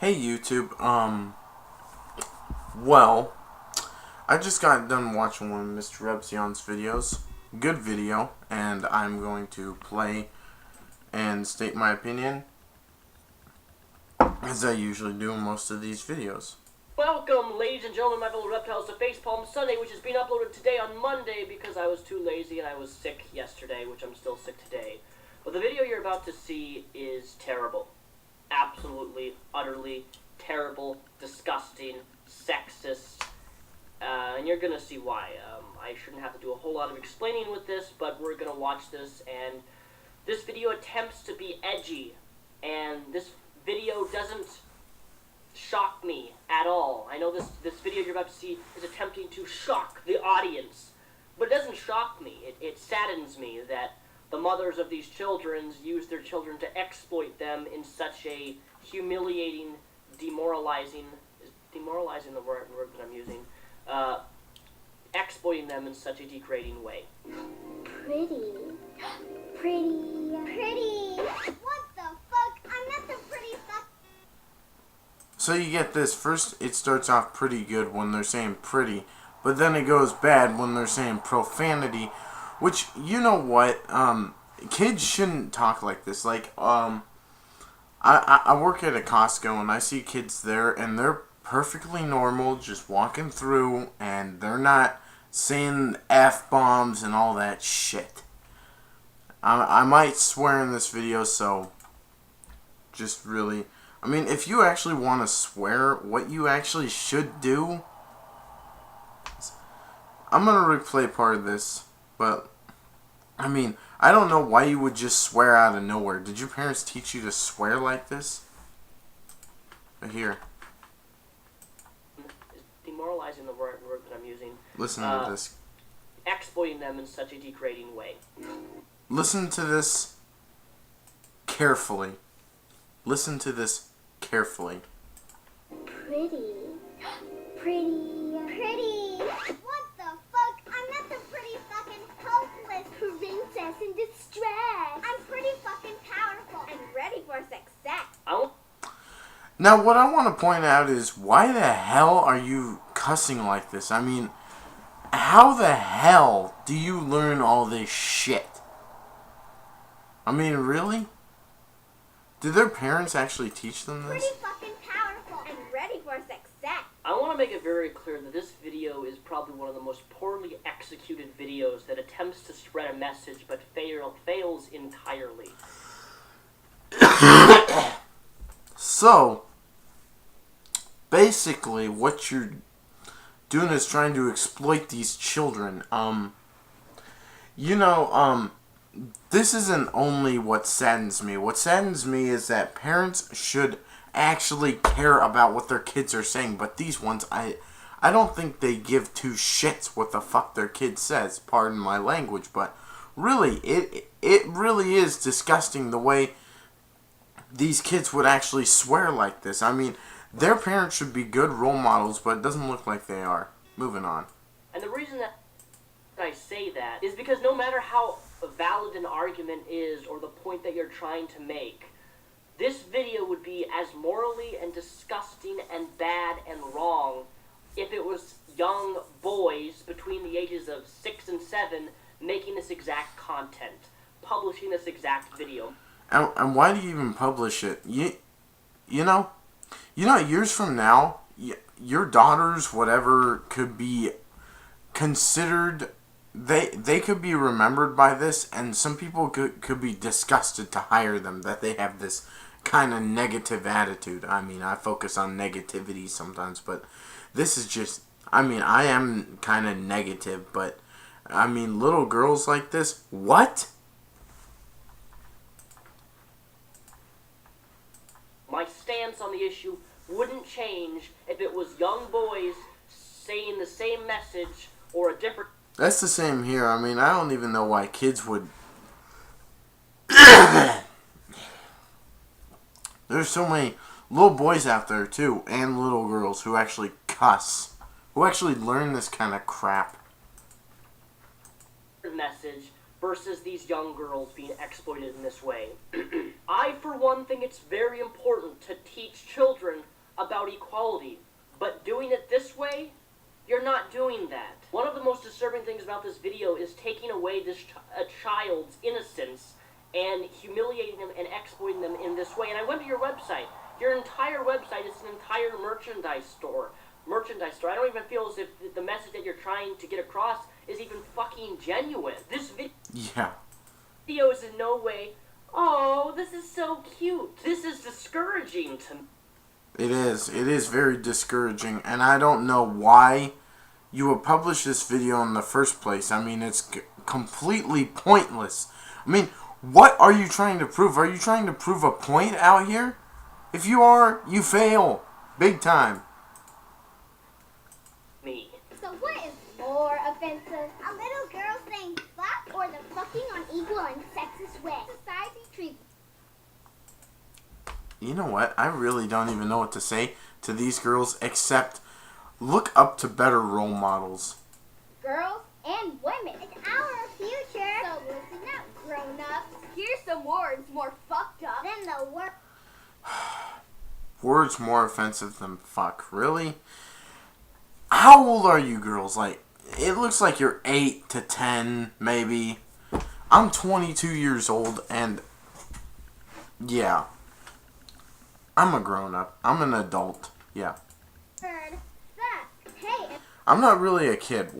Hey YouTube, well, I just got done watching one of MrRepzion's videos. Good video, and I'm going to play and state my opinion, as I usually do in most of these videos. Welcome, ladies and gentlemen, my fellow reptiles, to Facepalm Sunday, which is being uploaded today on Monday because I was too lazy and I was sick yesterday, which I'm still sick today. But the video you're about to see is terrible. Absolutely, utterly terrible, disgusting, sexist, and you're gonna see why. I shouldn't have to do a whole lot of explaining with this, but we're gonna watch this, and this video attempts to be edgy, and this video doesn't shock me at all. I know this video you're about to see is attempting to shock the audience, but it doesn't shock me. It saddens me that the mothers of these children use their children to exploit them in such a humiliating, demoralizing the word that I'm using, exploiting them in such a degrading way. Pretty. What the fuck? I'm not the pretty fuck. So you get this, first it starts off pretty good when they're saying pretty, but then it goes bad when they're saying profanity, which, you know what, kids shouldn't talk like this. Like, I work at a Costco and I see kids there and they're perfectly normal, just walking through, and they're not saying F-bombs and all that shit. I might swear in this video, so just really, I mean, if you actually want to swear, what you actually should do, I'm going to replay part of this, but I mean, I don't know why you would just swear out of nowhere. Did your parents teach you to swear like this? Right here. Demoralizing the word that I'm using. Listen to this. Exploiting them in such a degrading way. Listen to this carefully. Listen to this carefully. Pretty. What the fuck? I'm not the pretty fucking hopeless princess in distress. I'm pretty fucking powerful and ready for success. Now, what I want to point out is, why the hell are you cussing like this? I mean, how the hell do you learn all this shit? I mean, really? Did their parents actually teach them this? Pretty fucking powerful and ready for success. I want to make it very clear that this video is probably one of the most poorly executed videos that attempts to spread a message but fails entirely. So, basically, what you're doing is trying to exploit these children. This isn't only what saddens me. What saddens me is that parents should actually care about what their kids are saying, but these ones, I don't think they give two shits what the fuck their kid says. Pardon my language, but really, it really is disgusting the way these kids would actually swear like this. I mean, their parents should be good role models, but it doesn't look like they are. Moving on. And the reason that I say that is because no matter how valid an argument is or the point that you're trying to make, this video would be as morally and disgusting and bad and wrong if it was young boys between the ages of 6 and 7 making this exact content, publishing this exact video. And why do you even publish it? You know, years from now, your daughters, whatever, could be considered, they could be remembered by this, and some people could be disgusted to hire them, that they have this kind of negative attitude. I mean, I focus on negativity sometimes, but this is just, I mean, I am kind of negative, but, I mean, little girls like this, what? My stance on the issue wouldn't change if it was young boys saying the same message or a different... That's the same here. I mean, I don't even know why kids would... There's so many little boys out there, too, and little girls who actually cuss. Who actually learn this kind of crap. message versus these young girls being exploited in this way. I, for one, think it's very important to teach children about equality, but doing it this way, you're not doing that. One of the most disturbing things about this video is taking away a child's innocence and humiliating them and exploiting them in this way. And I went to your website. Your entire website is an entire merchandise store. I don't even feel as if the message that you're trying to get across is even fucking genuine. This video is in no way, oh, this is so cute. This is discouraging to me. It is very discouraging, and I don't know why you would publish this video in the first place. I mean, it's completely pointless. I mean, what are you trying to prove? Are you trying to prove a point out here? If you are, you fail. Big time. Me. So what is more offensive? A little girl saying fuck or the fucking on equal and sexist way? Society treats. You know what? I really don't even know what to say to these girls except look up to better role models. Girls and women. It's our future. So listen up, grown-ups. Here's some words more fucked up than the word. Words more offensive than fuck. Really? How old are you girls? Like, it looks like you're 8 to 10, maybe. I'm 22 years old, and yeah. I'm a grown-up. I'm an adult. Yeah. Hey. I'm not really a kid.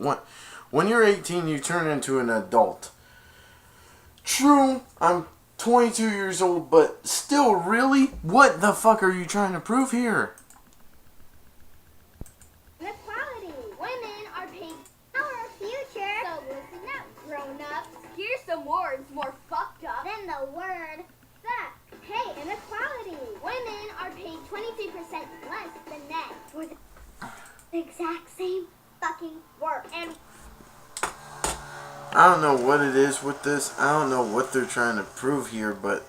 When you're 18, you turn into an adult. True, I'm 22 years old, but still, really? What the fuck are you trying to prove here? Equality. Women are paid our future. So listen up, grown-ups. Here's some words more fucked up than the word fuck. Hey, inequality. Women are paid 23% less than men for the exact same fucking work. And I don't know what it is with this. I don't know what they're trying to prove here, but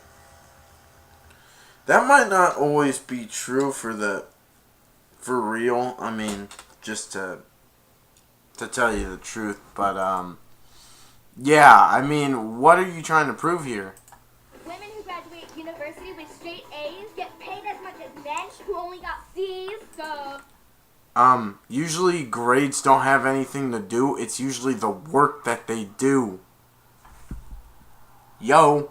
that might not always be true for real. I mean, just to tell you the truth, but yeah, I mean, what are you trying to prove here? women who graduate university with straight A's get paid as much as men who only got C's, so Usually grades don't have anything to do. It's usually the work that they do. Yo,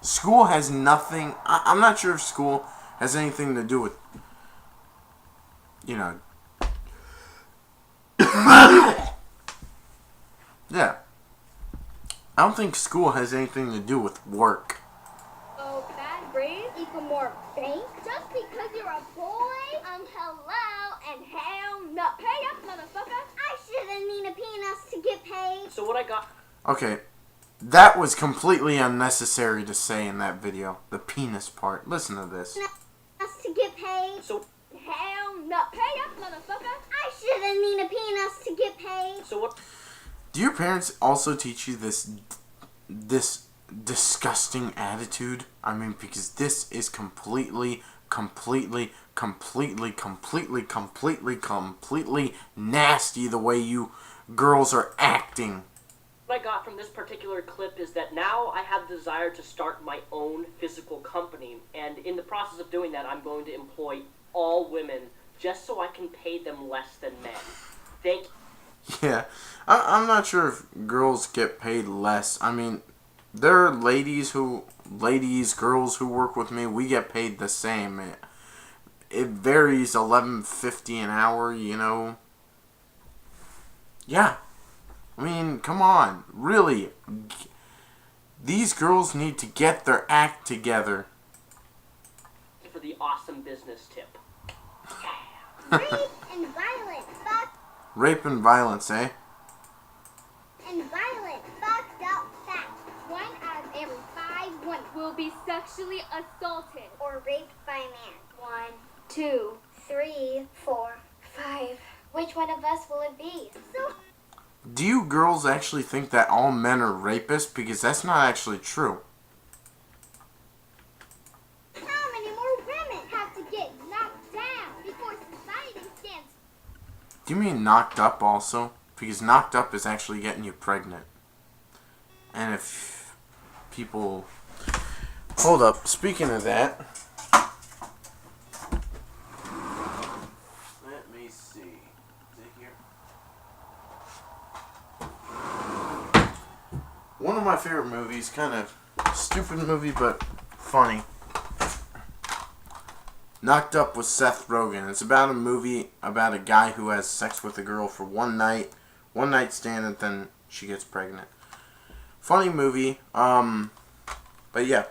school has nothing. I'm not sure if school has anything to do with, you know. Yeah. I don't think school has anything to do with work. oh, bad grades equal more bank just because you're a boy? Hello and hell no. Pay up, motherfucker. I shouldn't need a penis to get paid. So what I got... Okay, that was completely unnecessary to say in that video. The penis part. Listen to this. To get paid. So... Hell no. Pay up, motherfucker. I shouldn't need a penis to get paid. So what... Do your parents also teach you this disgusting attitude? I mean, because this is completely nasty the way you girls are acting. What I got from this particular clip is that now I have the desire to start my own physical company, and in the process of doing that, I'm going to employ all women just so I can pay them less than men. Thank you. Yeah, I'm not sure if girls get paid less. I mean, there are girls who work with me, we get paid the same. It varies, $11.50 an hour, you know. Yeah. I mean, come on. Really. These girls need to get their act together. For the awesome business tip. Rape and violence. Fuck. Rape and violence, eh? And violence. Fucked up facts. 1 out of every 5 women will be sexually assaulted or raped by a man. 1, 2, 3, 4, 5. Which one of us will it be? So, Do you girls actually think that all men are rapists? Because that's not actually true. how many more women have to get knocked down before society stands? Do you mean knocked up also? Because knocked up is actually getting you pregnant. And if people... Hold up. Speaking of that... Let me see. Is it here? One of my favorite movies, kind of stupid movie, but funny. Knocked Up with Seth Rogen. It's about a movie about a guy who has sex with a girl for one night stand, and then she gets pregnant. Funny movie. But yeah,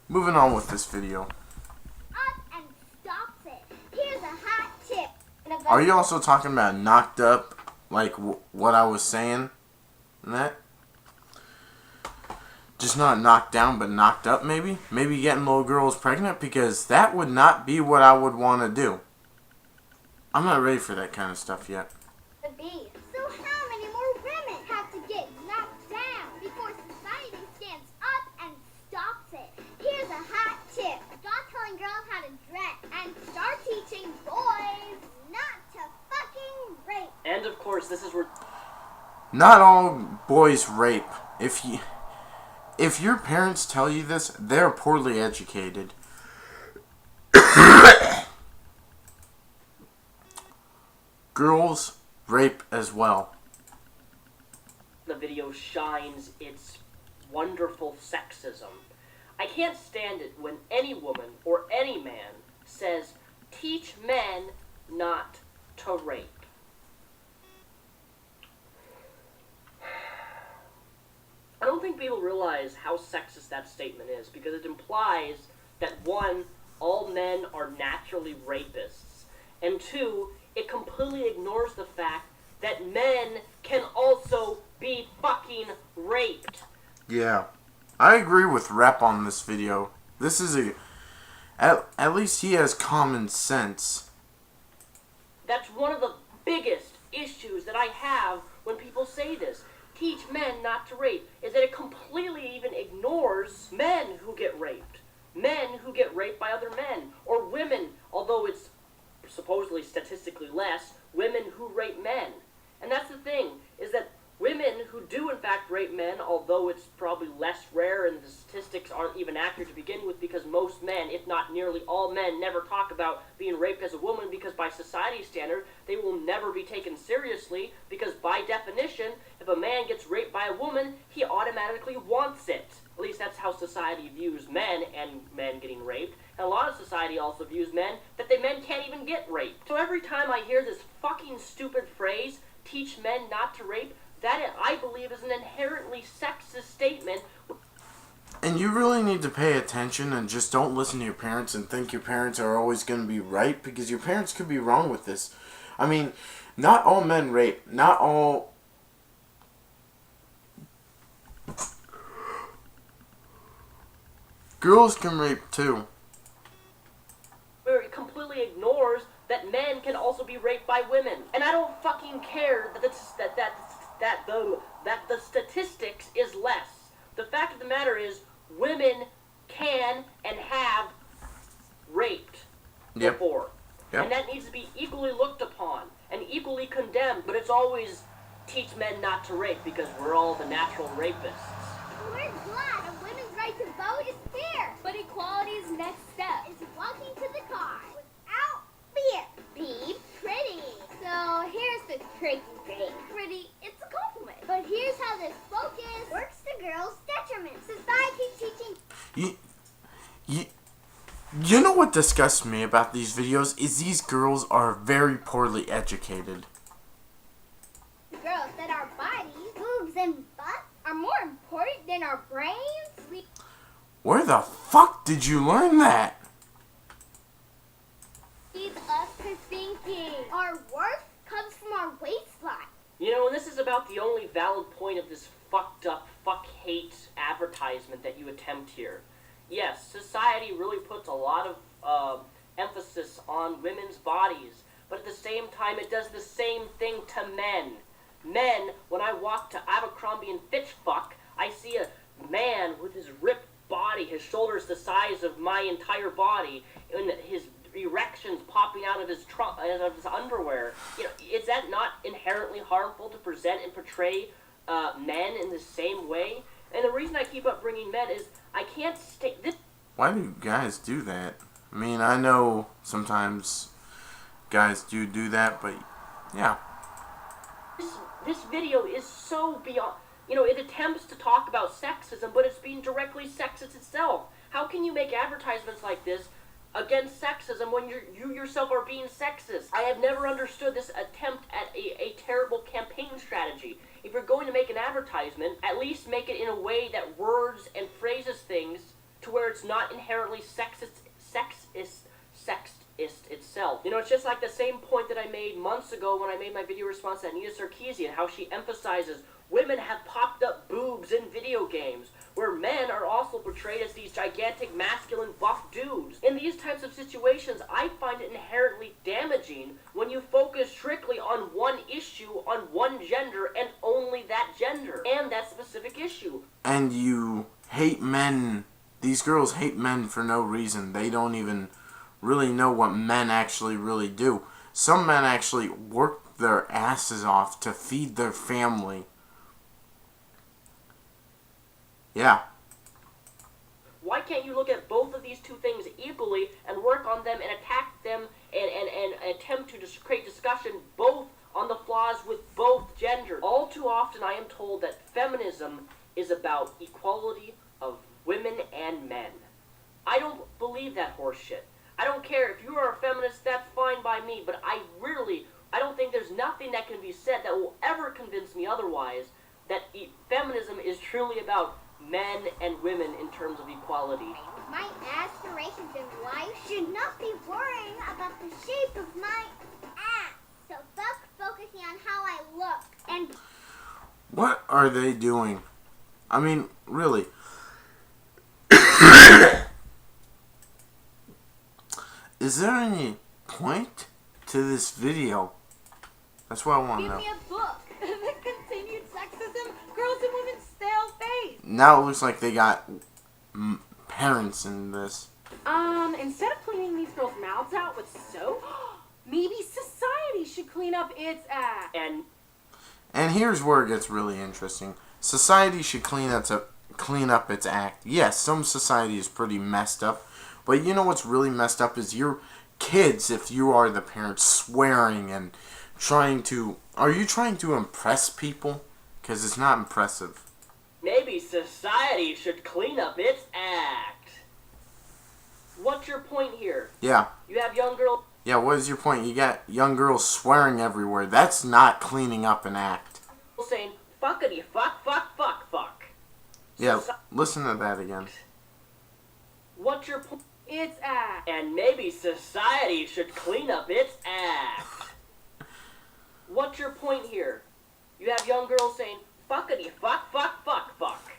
moving on with this video. Up and stops it. Here's a hot tip. Are you also talking about knocked up, like what I was saying? And that? Just not knocked down, but knocked up, maybe? Maybe getting little girls pregnant? Because that would not be what I would want to do. I'm not ready for that kind of stuff yet. So how many more women have to get knocked down before society stands up and stops it? Here's a hot tip. Stop telling girls how to dress and start teaching boys not to fucking rape. And of course, this is where... Not all boys rape. If your parents tell you this, they're poorly educated. Girls rape as well. The video shines its wonderful sexism. I can't stand it when any woman or any man says, teach men not to rape. I don't think people realize how sexist that statement is, because it implies that, one, all men are naturally rapists, and two, it completely ignores the fact that men can also be fucking raped. Yeah, I agree with Rep on this video. This is at least he has common sense. That's one of the biggest issues that I have when people say this. Teach men not to rape, is that it completely even ignores men who get raped. Men who get raped by other men. Or women, although it's supposedly statistically less, women who rape men. And that's the thing, is that women who do in fact rape men, although it's probably less rare and the statistics aren't even accurate to begin with, because most men, if not nearly all men, never talk about being raped as a woman, because by society standard, they will never be taken seriously, because by definition, if a man gets raped by a woman, he automatically wants it. At least that's how society views men and men getting raped. And a lot of society also views men that the men can't even get raped. So every time I hear this fucking stupid phrase, teach men not to rape, that, I believe, is an inherently sexist statement. And you really need to pay attention and just don't listen to your parents and think your parents are always going to be right, because your parents could be wrong with this. I mean, not all men rape. Not all... Girls can rape too. Where it completely ignores that men can also be raped by women. And I don't fucking care that the statistics is less. The fact of the matter is, women can and have raped before. Yep. And that needs to be equally looked upon and equally condemned. But it's always teach men not to rape, because we're all the natural rapists. We're glad a women's right to vote is fair. But equality's next step is walking to the car without fear. Be pretty. So here's the tricky thing. Pretty, it's a compliment. But here's how this focus works to girls' detriment. Society teaching... You know what disgusts me about these videos is these girls are very poorly educated. Girls, that our bodies, boobs, and butts are more important than our brains. Where the fuck did you learn that? Leads us to thinking our worth comes from our waistline. You know, and this is about the only valid point of this fucked up, fuck-hate advertisement that you attempt here. Yes, society really puts a lot of emphasis on women's bodies, but at the same time it does the same thing to men. Men, when I walk to Abercrombie and Fitch fuck, I see a man with his ripped body, his shoulders the size of my entire body, and his erections popping out of his underwear. You know, is that not inherently harmful to present and portray men in the same way? And the reason I keep up bringing men is I can't stay... Why do guys do that? I mean, I know sometimes guys do that, but yeah. This video is so beyond... You know, it attempts to talk about sexism, but it's being directly sexist itself. How can you make advertisements like this against sexism when you yourself are being sexist? I have never understood this attempt at a terrible campaign strategy. If you're going to make an advertisement, at least make it in a way that words and phrases things to where it's not inherently sexist itself. You know, it's just like the same point that I made months ago when I made my video response to Anita Sarkeesian, how she emphasizes women have popped up boobs in video games, where men are also portrayed as these gigantic, masculine, buff dudes. In these types of situations, I find it inherently damaging when you focus strictly on one issue, on one gender, and only that gender, and that specific issue. And you hate men. These girls hate men for no reason. They don't even really know what men actually really do. Some men actually work their asses off to feed their family. Yeah. Why can't you look at both of these two things equally and work on them and attack them and attempt to create discussion both on the flaws with both genders? All too often I am told that feminism is about equality of women and men. I don't believe that horse shit. I don't care if you are a feminist, that's fine by me, but I don't think there's nothing that can be said that will ever convince me otherwise that feminism is truly about men and women in terms of equality. My aspirations in life should not be worrying about the shape of my ass. So fuck focusing on how I look. And What are they doing? I mean, really. Is there any point to this video? That's what I want to give know. me a book. The continued sexism, girls and women's stale face. Now it looks like they got parents in this. Instead of cleaning these girls' mouths out with soap, maybe society should clean up its act. And here's where it gets really interesting. Society should clean up its act. Yes, some society is pretty messed up. But you know what's really messed up is your kids, if you are the parents, swearing and trying to... Are you trying to impress people? Because it's not impressive. Maybe society should clean up its act. What's your point here? Yeah. You have young girls... Yeah, what is your point? You got young girls swearing everywhere. That's not cleaning up an act. saying, fuckity, fuck, fuck, fuck, fuck. Yeah, listen to that again. What's your point? Its act. And maybe society should clean up its act. What's your point here? You have young girls saying, fuckity, fuck, fuck, fuck, fuck.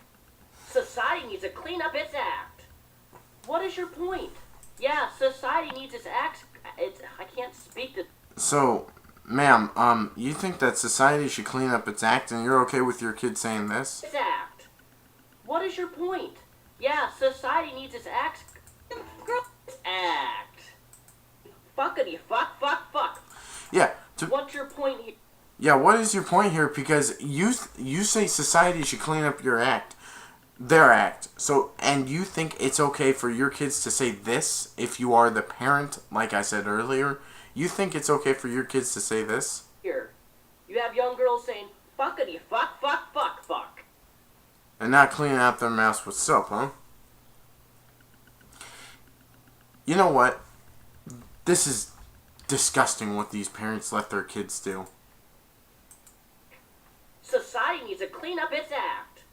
Society needs to clean up its act. What is your point? Yeah, society needs its act. I can't speak to... So, ma'am, you think that society should clean up its act and you're okay with your kid saying this? Its act. What is your point? Yeah, society needs its act. Its act. Fuckity, fuck, fuck, fuck. Yeah. What's your point here? Yeah, what is your point here? Because you say society should clean up your act. Their act. So, and you think it's okay for your kids to say this if you are the parent, like I said earlier? You think it's okay for your kids to say this? Here. You have young girls saying, fuckity, fuck, fuck, fuck, fuck. And not cleaning out their mouths with soap, huh? You know what? This is disgusting what these parents let their kids do. Society needs to clean up its act.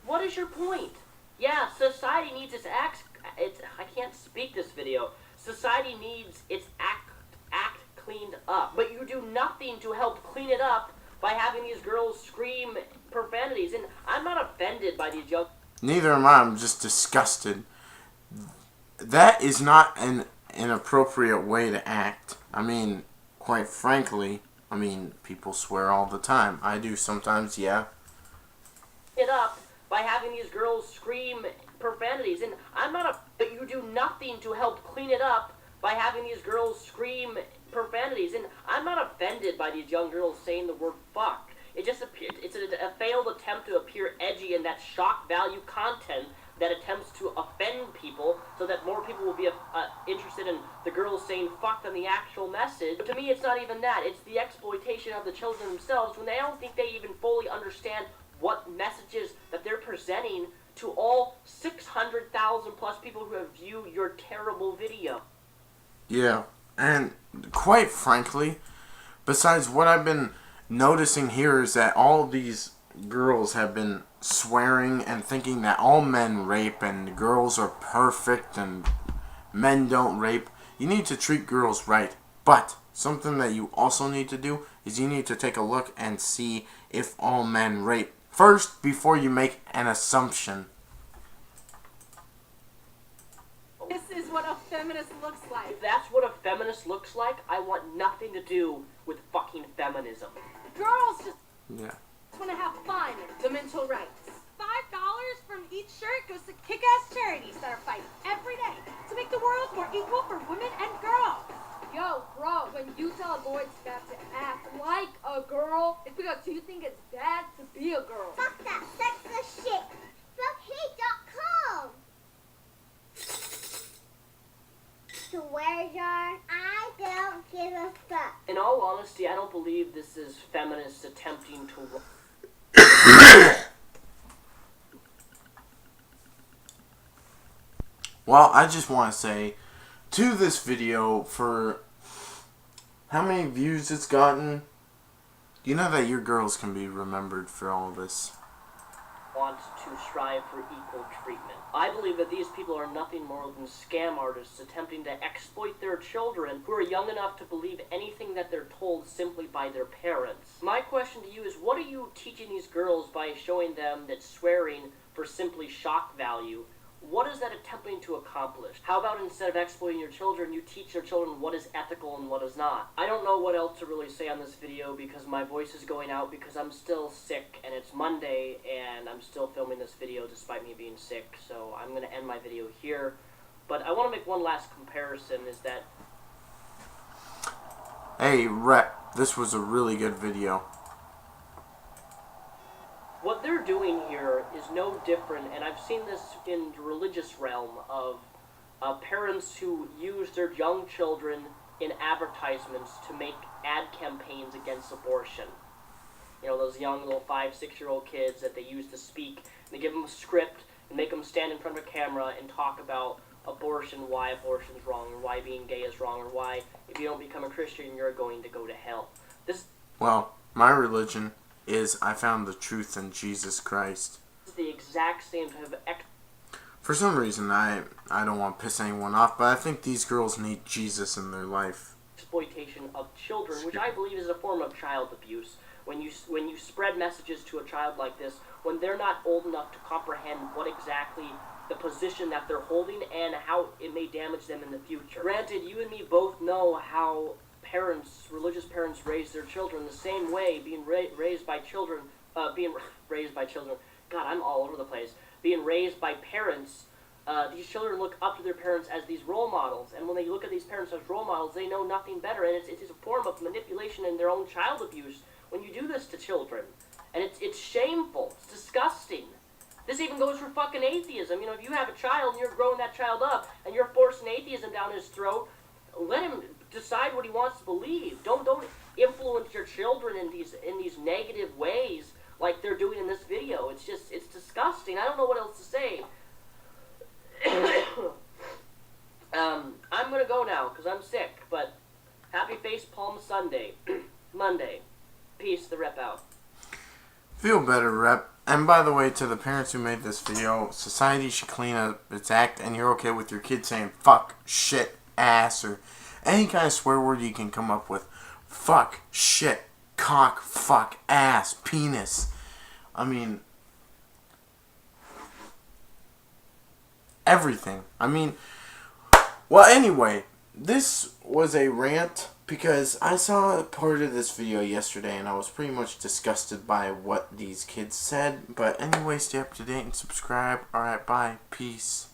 What is your point? Yeah, society needs its act. I can't speak this video. Society needs its act cleaned up. But you do nothing to help clean it up by having these girls scream profanities. And I'm not offended by these young... Neither am I. I'm just disgusted. That is not an appropriate way to act. I mean, quite frankly, people swear all the time. I do sometimes, yeah. ...it up by having these girls scream profanities. And I'm not but you do nothing to help clean it up by having these girls scream profanities. And I'm not offended by these young girls saying the word fuck. It's a failed attempt to appear edgy in that shock value content that attempts to offend people so that more people will be interested in the girls saying fuck than the actual message. But to me, it's not even that. It's the exploitation of the children themselves when I don't think they even fully understand what messages that they're presenting to all 600,000 plus people who have viewed your terrible video. Yeah, and quite frankly, besides what I've been noticing here is that all these girls have been swearing and thinking that all men rape and girls are perfect and men don't rape. You need to treat girls right. But something that you also need to do is you need to take a look and see if all men rape first before you make an assumption. This is what a feminist looks like. If that's what a feminist looks like, I want nothing to do with fucking feminism. Girls just Yeah. want to have fun. The mental rights. $5 from each shirt goes to kick-ass charities that are fighting every day to make the world more equal for women and girls. Yo, bro, when you tell a boy it's bad to act like a girl, it's because you think it's bad to be a girl. Fuck that sexist shit. Fuck hate.com. Swear jar, I don't give a fuck. In all honesty, I don't believe this is feminists attempting to... Well, I just want to say to this video, for how many views it's gotten, you know that your girls can be remembered for all this. want to strive for equal treatment. I believe that these people are nothing more than scam artists attempting to exploit their children who are young enough to believe anything that they're told simply by their parents. My question to you is, what are you teaching these girls by showing them that swearing for simply shock value? What is that attempting to accomplish? How about instead of exploiting your children, you teach your children what is ethical and what is not? I don't know what else to really say on this video because my voice is going out because I'm still sick and it's Monday and I'm still filming this video despite me being sick, so I'm going to end my video here. But I want to make one last comparison, is that... Hey, Rep, this was a really good video. What they're doing here is no different, and I've seen this in the religious realm of parents who use their young children in advertisements to make ad campaigns against abortion. You know, those young little 5-, 6-year-old kids that they use to speak, and they give them a script and make them stand in front of a camera and talk about abortion, why abortion's wrong, or why being gay is wrong, or why if you don't become a Christian you're going to go to hell. Well, my religion is I found the truth in Jesus Christ. It's the exact same type of For some reason, I don't want to piss anyone off, but I think these girls need Jesus in their life. exploitation of children, which I believe is a form of child abuse. When you spread messages to a child like this, when they're not old enough to comprehend what exactly the position that they're holding and how it may damage them in the future. Granted, you and me both know how religious parents raise their children the same way, being raised by children, God, I'm all over the place. Being raised by parents, these children look up to their parents as these role models, and when they look at these parents as role models, they know nothing better, and it's a form of manipulation and their own child abuse when you do this to children. And it's shameful. It's disgusting. This even goes for fucking atheism. You know, if you have a child and you're growing that child up and you're forcing atheism down his throat, let him decide what he wants to believe. Don't influence your children in these negative ways like they're doing in this video. It's disgusting. I don't know what else to say. I'm gonna go now because I'm sick, but happy Face Palm Sunday. Monday. Peace, the rep out. Feel better, Rep. And by the way, to the parents who made this video, society should clean up its act, and you're okay with your kid saying fuck, shit, ass, or any kind of swear word you can come up with. Fuck, shit, cock, fuck, ass, penis. I mean, everything. I mean, well, anyway, this was a rant because I saw part of this video yesterday and I was pretty much disgusted by what these kids said. But anyway, stay up to date and subscribe. Alright, bye. Peace.